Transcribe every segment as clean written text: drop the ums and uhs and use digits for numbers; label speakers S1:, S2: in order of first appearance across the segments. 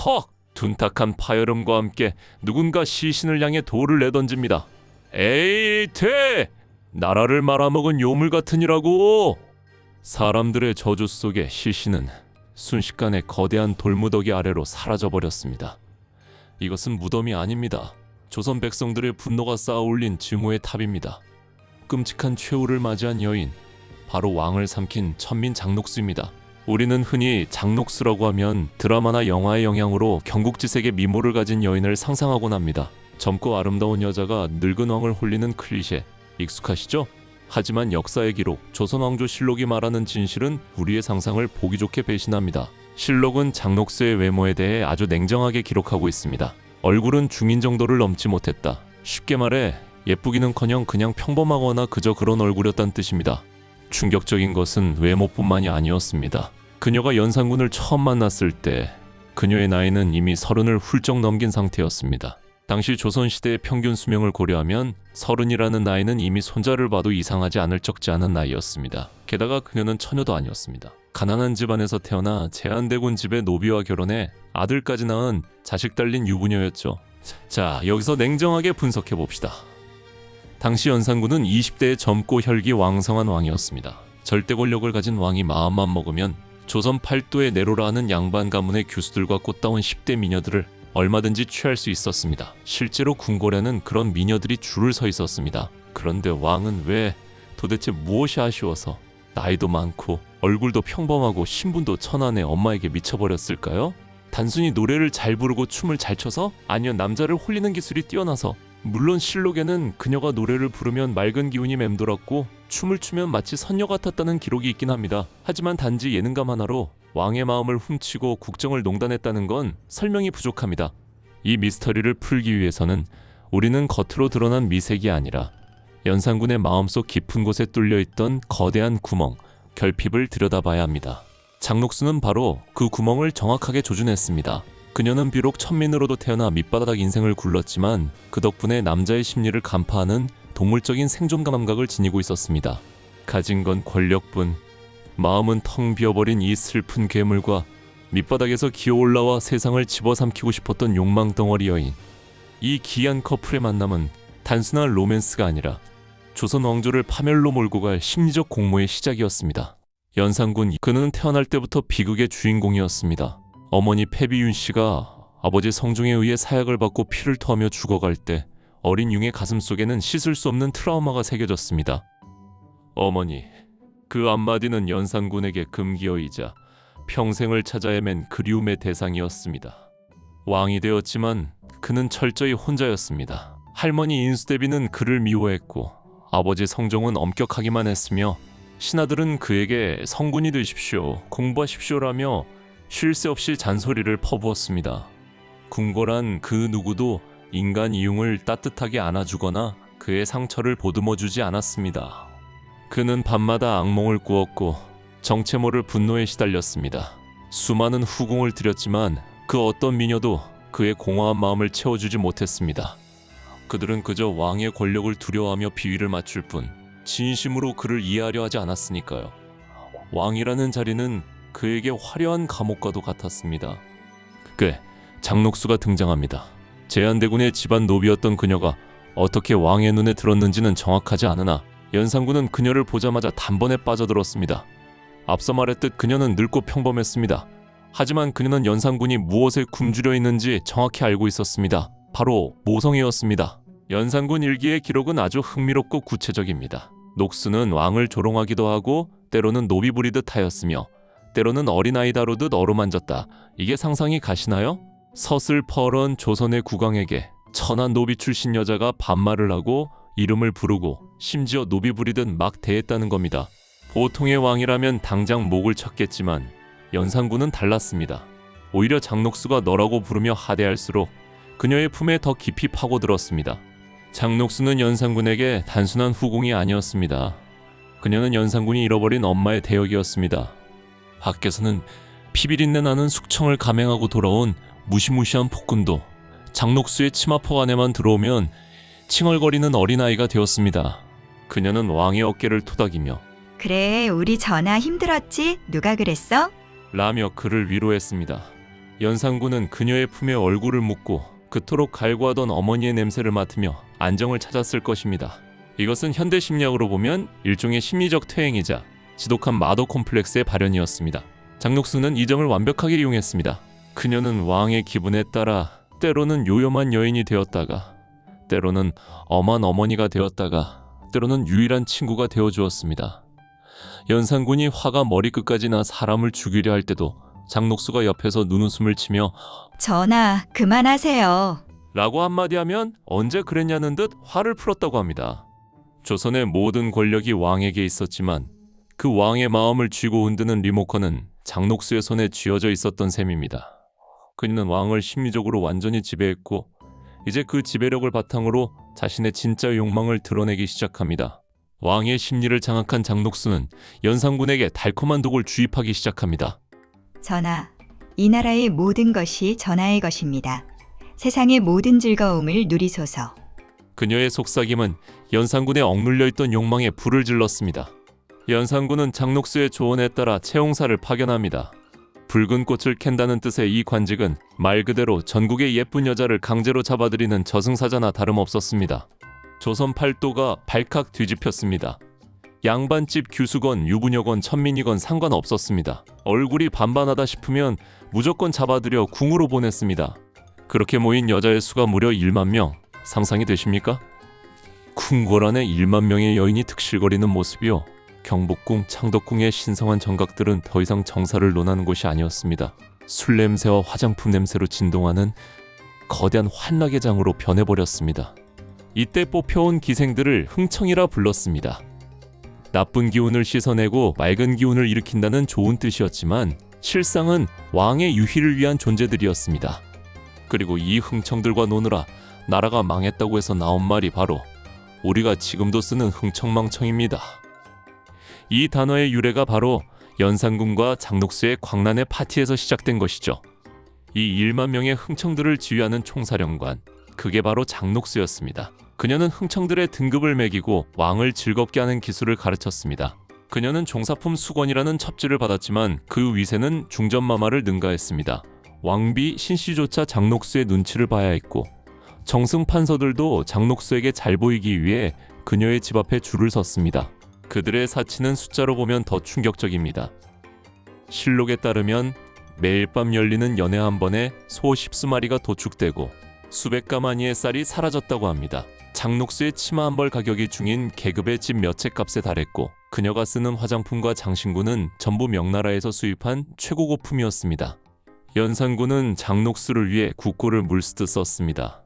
S1: 헉! 둔탁한 파열음과 함께 누군가 시신을 향해 돌을 내던집니다. 에이 돼! 나라를 말아먹은 요물 같으니라고! 사람들의 저주 속에 시신은 순식간에 거대한 돌무더기 아래로 사라져버렸습니다. 이것은 무덤이 아닙니다. 조선 백성들의 분노가 쌓아올린 증오의 탑입니다. 끔찍한 최후를 맞이한 여인, 바로 왕을 삼킨 천민 장녹수입니다. 우리는 흔히 장녹수라고 하면 드라마나 영화의 영향으로 경국지색의 미모를 가진 여인을 상상하곤 합니다. 젊고 아름다운 여자가 늙은 왕을 홀리는 클리셰, 익숙하시죠? 하지만 역사의 기록, 조선왕조실록이 말하는 진실은 우리의 상상을 보기 좋게 배신합니다. 실록은 장녹수의 외모에 대해 아주 냉정하게 기록하고 있습니다. 얼굴은 중인 정도를 넘지 못했다. 쉽게 말해 예쁘기는커녕 그냥 평범하거나 그저 그런 얼굴이었단 뜻입니다. 충격적인 것은 외모뿐만이 아니었습니다. 그녀가 연산군을 처음 만났을 때 그녀의 나이는 이미 30을 훌쩍 넘긴 상태였습니다. 당시 조선시대의 평균 수명을 고려하면 30이라는 나이는 이미 손자를 봐도 이상하지 않을 적지 않은 나이였습니다. 게다가 그녀는 처녀도 아니었습니다. 가난한 집안에서 태어나 제한대군 집의 노비와 결혼해 아들까지 낳은 자식 달린 유부녀였죠. 자, 여기서 냉정하게 분석해봅시다. 당시 연산군은 20대의 젊고 혈기 왕성한 왕이었습니다. 절대 권력을 가진 왕이 마음만 먹으면 조선 팔도의 내로라 하는 양반 가문의 교수들과 꽃다운 10대 미녀들을 얼마든지 취할 수 있었습니다. 실제로 궁궐에는 그런 미녀들이 줄을 서 있었습니다. 그런데 왕은 왜 도대체 무엇이 아쉬워서 나이도 많고 얼굴도 평범하고 신분도 천한의 엄마에게 미쳐버렸을까요? 단순히 노래를 잘 부르고 춤을 잘 춰서? 아니면 남자를 홀리는 기술이 뛰어나서? 물론 실록에는 그녀가 노래를 부르면 맑은 기운이 맴돌았고 춤을 추면 마치 선녀 같았다는 기록이 있긴 합니다. 하지만 단지 예능감 하나로 왕의 마음을 훔치고 국정을 농단했다는 건 설명이 부족합니다. 이 미스터리를 풀기 위해서는 우리는 겉으로 드러난 미색이 아니라 연산군의 마음속 깊은 곳에 뚫려있던 거대한 구멍, 결핍을 들여다봐야 합니다. 장녹수는 바로 그 구멍을 정확하게 조준했습니다. 그녀는 비록 천민으로도 태어나 밑바닥 인생을 굴렀지만 그 덕분에 남자의 심리를 간파하는 동물적인 생존 감각을 지니고 있었습니다. 가진 건 권력뿐, 마음은 텅 비어버린 이 슬픈 괴물과 밑바닥에서 기어올라와 세상을 집어삼키고 싶었던 욕망 덩어리 여인. 이 기이한 커플의 만남은 단순한 로맨스가 아니라 조선 왕조를 파멸로 몰고 갈 심리적 공모의 시작이었습니다. 연산군, 그는 태어날 때부터 비극의 주인공이었습니다. 어머니 패비윤 씨가 아버지 성종에 의해 사약을 받고 피를 토하며 죽어갈 때 어린 융의 가슴속에는 씻을 수 없는 트라우마가 새겨졌습니다. 어머니, 그 한마디는 연산군에게 금기어이자 평생을 찾아 헤맨 그리움의 대상이었습니다. 왕이 되었지만 그는 철저히 혼자였습니다. 할머니 인수대비는 그를 미워했고 아버지 성종은 엄격하기만 했으며 신하들은 그에게 성군이 되십시오, 공부하십시오라며 쉴 새 없이 잔소리를 퍼부었습니다. 궁궐한 그 누구도 인간 이용을 따뜻하게 안아주거나 그의 상처를 보듬어주지 않았습니다. 그는 밤마다 악몽을 꾸었고 정체 모를 분노에 시달렸습니다. 수많은 후궁을 들였지만 그 어떤 미녀도 그의 공허한 마음을 채워주지 못했습니다. 그들은 그저 왕의 권력을 두려워하며 비위를 맞출 뿐 진심으로 그를 이해하려 하지 않았으니까요. 왕이라는 자리는 그에게 화려한 감옥과도 같았습니다. 그때 장녹수가 등장합니다. 제한대군의 집안 노비였던 그녀가 어떻게 왕의 눈에 들었는지는 정확하지 않으나 연산군은 그녀를 보자마자 단번에 빠져들었습니다. 앞서 말했듯 그녀는 늙고 평범했습니다. 하지만 그녀는 연산군이 무엇에 굶주려 있는지 정확히 알고 있었습니다. 바로 모성애였습니다. 연산군 일기의 기록은 아주 흥미롭고 구체적입니다. 녹수는 왕을 조롱하기도 하고 때로는 노비 부리듯 하였으며 때로는 어린아이 다루듯 어루만졌다. 이게 상상이 가시나요? 서슬퍼런 조선의 국왕에게 천한 노비 출신 여자가 반말을 하고 이름을 부르고 심지어 노비 부리듯 막 대했다는 겁니다. 보통의 왕이라면 당장 목을 쳤겠지만 연산군은 달랐습니다. 오히려 장녹수가 너라고 부르며 하대할수록 그녀의 품에 더 깊이 파고들었습니다. 장녹수는 연산군에게 단순한 후궁이 아니었습니다. 그녀는 연산군이 잃어버린 엄마의 대역이었습니다. 밖에서는 피비린내 나는 숙청을 감행하고 돌아온 무시무시한 폭군도 장녹수의 치마폭 안에만 들어오면 칭얼거리는 어린아이가 되었습니다. 그녀는 왕의 어깨를 토닥이며
S2: 그래, 우리 전하 힘들었지? 누가 그랬어?
S1: 라며 그를 위로했습니다. 연산군은 그녀의 품에 얼굴을 묻고 그토록 갈구하던 어머니의 냄새를 맡으며 안정을 찾았을 것입니다. 이것은 현대 심리학으로 보면 일종의 심리적 퇴행이자 지독한 마더 콤플렉스의 발현이었습니다. 장녹수는 이 점을 완벽하게 이용했습니다. 그녀는 왕의 기분에 따라 때로는 요염한 여인이 되었다가, 때로는 엄한 어머니가 되었다가, 때로는 유일한 친구가 되어주었습니다. 연산군이 화가 머리끝까지 나 사람을 죽이려 할 때도 장녹수가 옆에서 눈웃음을 치며
S2: 전하, 그만하세요.
S1: 라고 한마디 하면 언제 그랬냐는 듯 화를 풀었다고 합니다. 조선의 모든 권력이 왕에게 있었지만 그 왕의 마음을 쥐고 흔드는 리모컨은 장녹수의 손에 쥐어져 있었던 셈입니다. 그녀는 왕을 심리적으로 완전히 지배했고 이제 그 지배력을 바탕으로 자신의 진짜 욕망을 드러내기 시작합니다. 왕의 심리를 장악한 장녹수는 연산군에게 달콤한 독을 주입하기 시작합니다.
S2: 전하, 이 나라의 모든 것이 전하의 것입니다. 세상의 모든 즐거움을 누리소서.
S1: 그녀의 속삭임은 연산군의 억눌려 있던 욕망에 불을 질렀습니다. 연산군은 장녹수의 조언에 따라 채홍사를 파견합니다. 붉은 꽃을 캔다는 뜻의 이 관직은 말 그대로 전국의 예쁜 여자를 강제로 잡아들이는 저승사자나 다름없었습니다. 조선 팔도가 발칵 뒤집혔습니다. 양반집 규수건, 유부녀건, 천민이건 상관없었습니다. 얼굴이 반반하다 싶으면 무조건 잡아들여 궁으로 보냈습니다. 그렇게 모인 여자의 수가 무려 1만 명. 상상이 되십니까? 궁궐 안에 1만 명의 여인이 득실거리는 모습이요. 경복궁, 창덕궁의 신성한 정각들은 더 이상 정사를 논하는 곳이 아니었습니다. 술 냄새와 화장품 냄새로 진동하는 거대한 환락의 장으로 변해버렸습니다. 이때 뽑혀온 기생들을 흥청이라 불렀습니다. 나쁜 기운을 씻어내고 맑은 기운을 일으킨다는 좋은 뜻이었지만 실상은 왕의 유희를 위한 존재들이었습니다. 그리고 이 흥청들과 노느라 나라가 망했다고 해서 나온 말이 바로 우리가 지금도 쓰는 흥청망청입니다. 이 단어의 유래가 바로 연산군과 장녹수의 광란의 파티에서 시작된 것이죠. 이 1만 명의 흥청들을 지휘하는 총사령관, 그게 바로 장녹수였습니다. 그녀는 흥청들의 등급을 매기고 왕을 즐겁게 하는 기술을 가르쳤습니다. 그녀는 종사품 수건이라는 첩지를 받았지만 그 위세는 중전마마를 능가했습니다. 왕비 신씨조차 장녹수의 눈치를 봐야 했고 정승 판서들도 장녹수에게 잘 보이기 위해 그녀의 집 앞에 줄을 섰습니다. 그들의 사치는 숫자로 보면 더 충격적입니다. 실록에 따르면 매일 밤 열리는 연회 한 번에 소 10수마리가 도축되고 수백 가마니의 쌀이 사라졌다고 합니다. 장녹수의 치마 한 벌 가격이 중인 계급의 집 몇 채 값에 달했고 그녀가 쓰는 화장품과 장신구는 전부 명나라에서 수입한 최고급품이었습니다. 연산군은 장녹수를 위해 국고를 물쓰듯 썼습니다.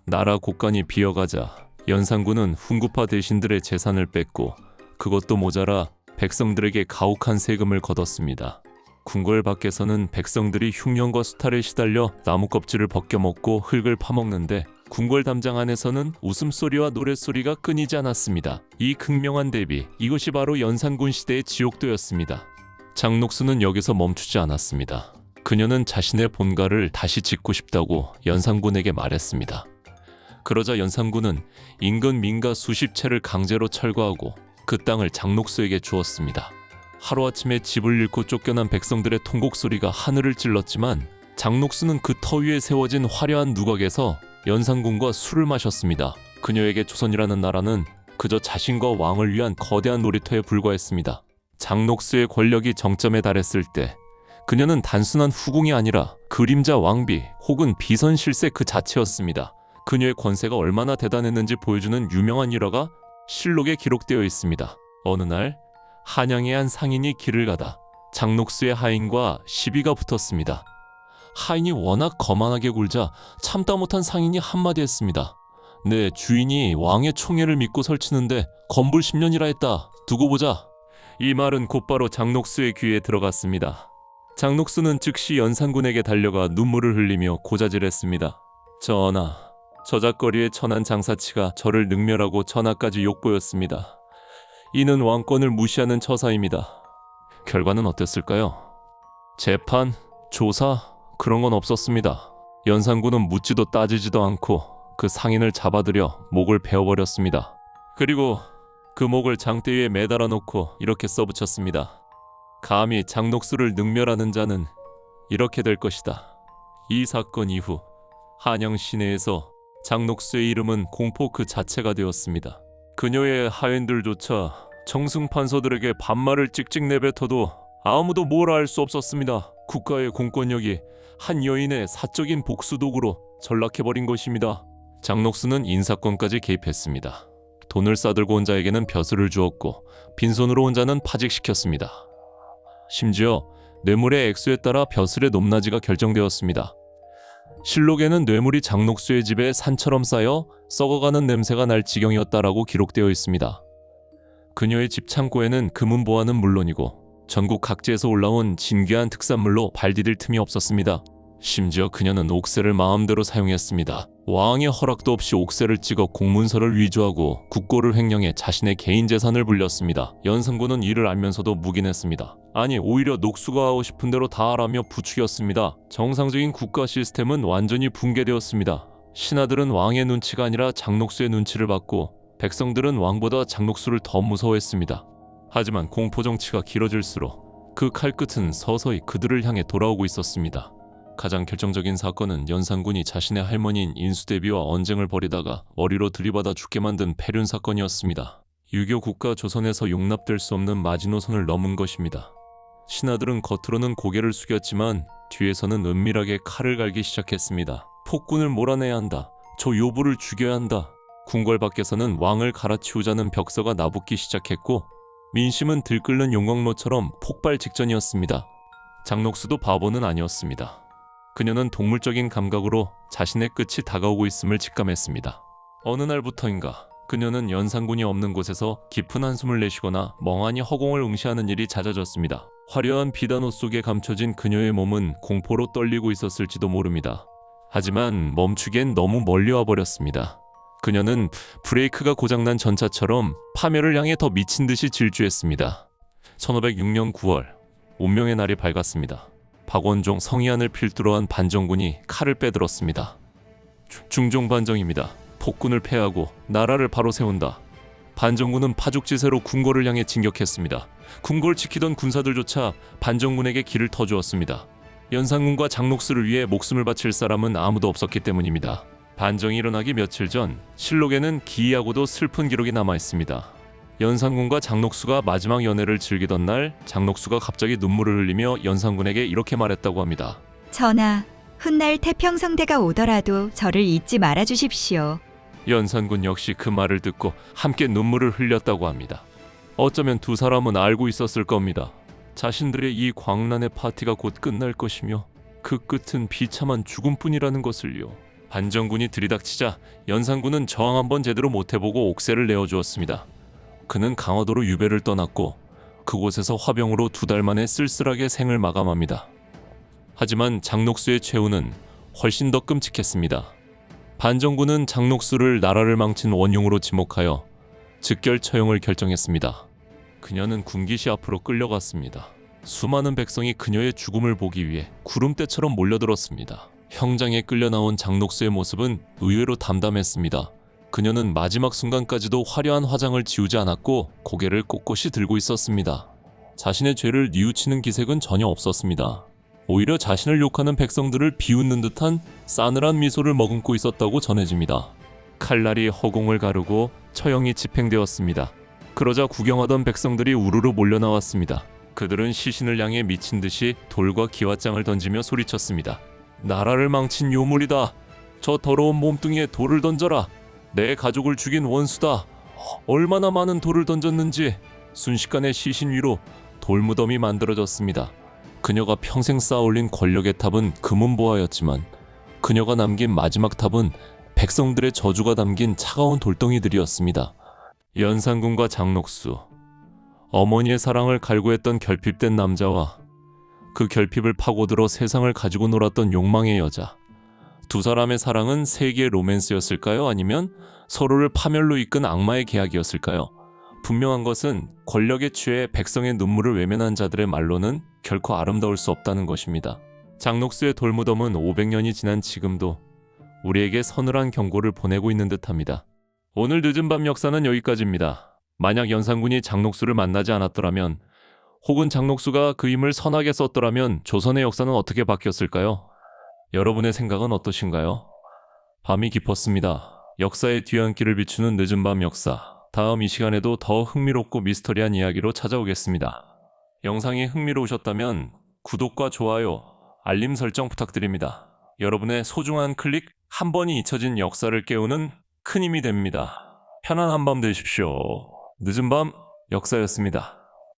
S1: 나라 곳간이 비어가자 연산군은 훈구파 대신들의 재산을 뺐고 그것도 모자라 백성들에게 가혹한 세금을 걷었습니다. 궁궐 밖에서는 백성들이 흉년과 수탈에 시달려 나무 껍질을 벗겨먹고 흙을 파먹는데 궁궐 담장 안에서는 웃음소리와 노랫소리가 끊이지 않았습니다. 이 극명한 대비, 이것이 바로 연산군 시대의 지옥도였습니다. 장녹수는 여기서 멈추지 않았습니다. 그녀는 자신의 본가를 다시 짓고 싶다고 연산군에게 말했습니다. 그러자 연산군은 인근 민가 수십 채를 강제로 철거하고 그 땅을 장녹수에게 주었습니다. 하루아침에 집을 잃고 쫓겨난 백성들의 통곡 소리가 하늘을 찔렀지만 장녹수는 그 터 위에 세워진 화려한 누각에서 연산군과 술을 마셨습니다. 그녀에게 조선이라는 나라는 그저 자신과 왕을 위한 거대한 놀이터에 불과했습니다. 장녹수의 권력이 정점에 달했을 때 그녀는 단순한 후궁이 아니라 그림자 왕비 혹은 비선실세 그 자체였습니다. 그녀의 권세가 얼마나 대단했는지 보여주는 유명한 일화가 실록에 기록되어 있습니다. 어느 날 한양의 한 상인이 길을 가다 장녹수의 하인과 시비가 붙었습니다. 하인이 워낙 거만하게 굴자 참다 못한 상인이 한마디 했습니다. 네, 주인이 왕의 총애를 믿고 설치는데 건불 10년이라 했다. 두고 보자. 이 말은 곧바로 장녹수의 귀에 들어갔습니다. 장녹수는 즉시 연산군에게 달려가 눈물을 흘리며 고자질했습니다. 전하, 저작거리의 천한 장사치가 저를 능멸하고 전하까지 욕보였습니다. 이는 왕권을 무시하는 처사입니다. 결과는 어땠을까요? 재판, 조사, 그런 건 없었습니다. 연산군은 묻지도 따지지도 않고 그 상인을 잡아들여 목을 베어버렸습니다. 그리고 그 목을 장대 위에 매달아 놓고 이렇게 써붙였습니다. 감히 장녹수를 능멸하는 자는 이렇게 될 것이다. 이 사건 이후 한양 시내에서 장녹수의 이름은 공포 그 자체가 되었습니다. 그녀의 하인들조차 정승 판서들에게 반말을 찍찍 내뱉어도 아무도 뭐라 할 수 없었습니다. 국가의 공권력이 한 여인의 사적인 복수 도구로 전락해버린 것입니다. 장녹수는 인사권까지 개입했습니다. 돈을 싸들고 온 자에게는 벼슬을 주었고 빈손으로 온 자는 파직시켰습니다. 심지어 뇌물의 액수에 따라 벼슬의 높낮이가 결정되었습니다. 실록에는 뇌물이 장녹수의 집에 산처럼 쌓여 썩어가는 냄새가 날 지경이었다라고 기록되어 있습니다. 그녀의 집 창고에는 금은 보화는 물론이고 전국 각지에서 올라온 진귀한 특산물로 발 디딜 틈이 없었습니다. 심지어 그녀는 옥새를 마음대로 사용했습니다. 왕의 허락도 없이 옥새를 찍어 공문서를 위조하고 국고를 횡령해 자신의 개인 재산을 불렸습니다. 연산군은 이를 알면서도 묵인했습니다. 아니, 오히려 녹수가 하고 싶은 대로 다 하라며 부추겼습니다. 정상적인 국가 시스템은 완전히 붕괴되었습니다. 신하들은 왕의 눈치가 아니라 장녹수의 눈치를 받고 백성들은 왕보다 장녹수를 더 무서워했습니다. 하지만 공포정치가 길어질수록 그 칼끝은 서서히 그들을 향해 돌아오고 있었습니다. 가장 결정적인 사건은 연산군이 자신의 할머니인 인수대비와 언쟁을 벌이다가 머리로 들이받아 죽게 만든 폐륜 사건이었습니다. 유교 국가 조선에서 용납될 수 없는 마지노선을 넘은 것입니다. 신하들은 겉으로는 고개를 숙였지만 뒤에서는 은밀하게 칼을 갈기 시작했습니다. 폭군을 몰아내야 한다. 저 요부를 죽여야 한다. 궁궐 밖에서는 왕을 갈아치우자는 벽서가 나붙기 시작했고 민심은 들끓는 용광로처럼 폭발 직전이었습니다. 장녹수도 바보는 아니었습니다. 그녀는 동물적인 감각으로 자신의 끝이 다가오고 있음을 직감했습니다. 어느 날부터인가 그녀는 연산군이 없는 곳에서 깊은 한숨을 내쉬거나 멍하니 허공을 응시하는 일이 잦아졌습니다. 화려한 비단옷 속에 감춰진 그녀의 몸은 공포로 떨리고 있었을지도 모릅니다. 하지만 멈추기엔 너무 멀리 와버렸습니다. 그녀는 브레이크가 고장난 전차처럼 파멸을 향해 더 미친 듯이 질주했습니다. 1506년 9월, 운명의 날이 밝았습니다. 박원종, 성희안을 필두로 한 반정군이 칼을 빼들었습니다. 중종 반정입니다. 폭군을 패하고 나라를 바로 세운다. 반정군은 파죽지세로 궁궐을 향해 진격했습니다. 궁궐을 지키던 군사들조차 반정군에게 길을 터주었습니다. 연산군과 장녹수를 위해 목숨을 바칠 사람은 아무도 없었기 때문입니다. 반정이 일어나기 며칠 전 실록에는 기이하고도 슬픈 기록이 남아있습니다. 연산군과 장녹수가 마지막 연애를 즐기던 날 장녹수가 갑자기 눈물을 흘리며 연산군에게 이렇게 말했다고 합니다.
S2: 전하, 훗날 태평성대가 오더라도 저를 잊지 말아 주십시오.
S1: 연산군 역시 그 말을 듣고 함께 눈물을 흘렸다고 합니다. 어쩌면 두 사람은 알고 있었을 겁니다. 자신들의 이 광란의 파티가 곧 끝날 것이며 그 끝은 비참한 죽음뿐이라는 것을요. 반정군이 들이닥치자 연산군은 저항 한번 제대로 못해보고 옥새를 내어주었습니다. 그는 강화도로 유배를 떠났고 그곳에서 화병으로 2달 만에 쓸쓸하게 생을 마감합니다. 하지만 장녹수의 최후는 훨씬 더 끔찍했습니다. 반정군은 장녹수를 나라를 망친 원흉으로 지목하여 즉결 처형을 결정했습니다. 그녀는 군기시 앞으로 끌려갔습니다. 수많은 백성이 그녀의 죽음을 보기 위해 구름대처럼 몰려들었습니다. 형장에 끌려 나온 장녹수의 모습은 의외로 담담했습니다. 그녀는 마지막 순간까지도 화려한 화장을 지우지 않았고 고개를 꼿꼿이 들고 있었습니다. 자신의 죄를 뉘우치는 기색은 전혀 없었습니다. 오히려 자신을 욕하는 백성들을 비웃는 듯한 싸늘한 미소를 머금고 있었다고 전해집니다. 칼날이 허공을 가르고 처형이 집행되었습니다. 그러자 구경하던 백성들이 우르르 몰려나왔습니다. 그들은 시신을 향해 미친 듯이 돌과 기와장을 던지며 소리쳤습니다. 나라를 망친 요물이다. 저 더러운 몸뚱이에 돌을 던져라. 내 가족을 죽인 원수다. 얼마나 많은 돌을 던졌는지. 순식간에 시신 위로 돌무덤이 만들어졌습니다. 그녀가 평생 쌓아올린 권력의 탑은 금은보화였지만 그녀가 남긴 마지막 탑은 백성들의 저주가 담긴 차가운 돌덩이들이었습니다. 연산군과 장녹수, 어머니의 사랑을 갈구했던 결핍된 남자와 그 결핍을 파고들어 세상을 가지고 놀았던 욕망의 여자. 두 사람의 사랑은 세계의 로맨스였을까요? 아니면 서로를 파멸로 이끈 악마의 계약이었을까요? 분명한 것은 권력에 취해 백성의 눈물을 외면한 자들의 말로는 결코 아름다울 수 없다는 것입니다. 장녹수의 돌무덤은 500년이 지난 지금도 우리에게 서늘한 경고를 보내고 있는 듯합니다. 오늘 늦은 밤 역사는 여기까지입니다. 만약 연산군이 장녹수를 만나지 않았더라면, 혹은 장녹수가 그 힘을 선하게 썼더라면 조선의 역사는 어떻게 바뀌었을까요? 여러분의 생각은 어떠신가요? 밤이 깊었습니다. 역사의 뒤안길을 비추는 늦은 밤 역사. 다음 이 시간에도 더 흥미롭고 미스터리한 이야기로 찾아오겠습니다. 영상이 흥미로우셨다면 구독과 좋아요, 알림 설정 부탁드립니다. 여러분의 소중한 클릭 한 번이 잊혀진 역사를 깨우는 큰 힘이 됩니다. 편안한 밤 되십시오. 늦은 밤 역사였습니다.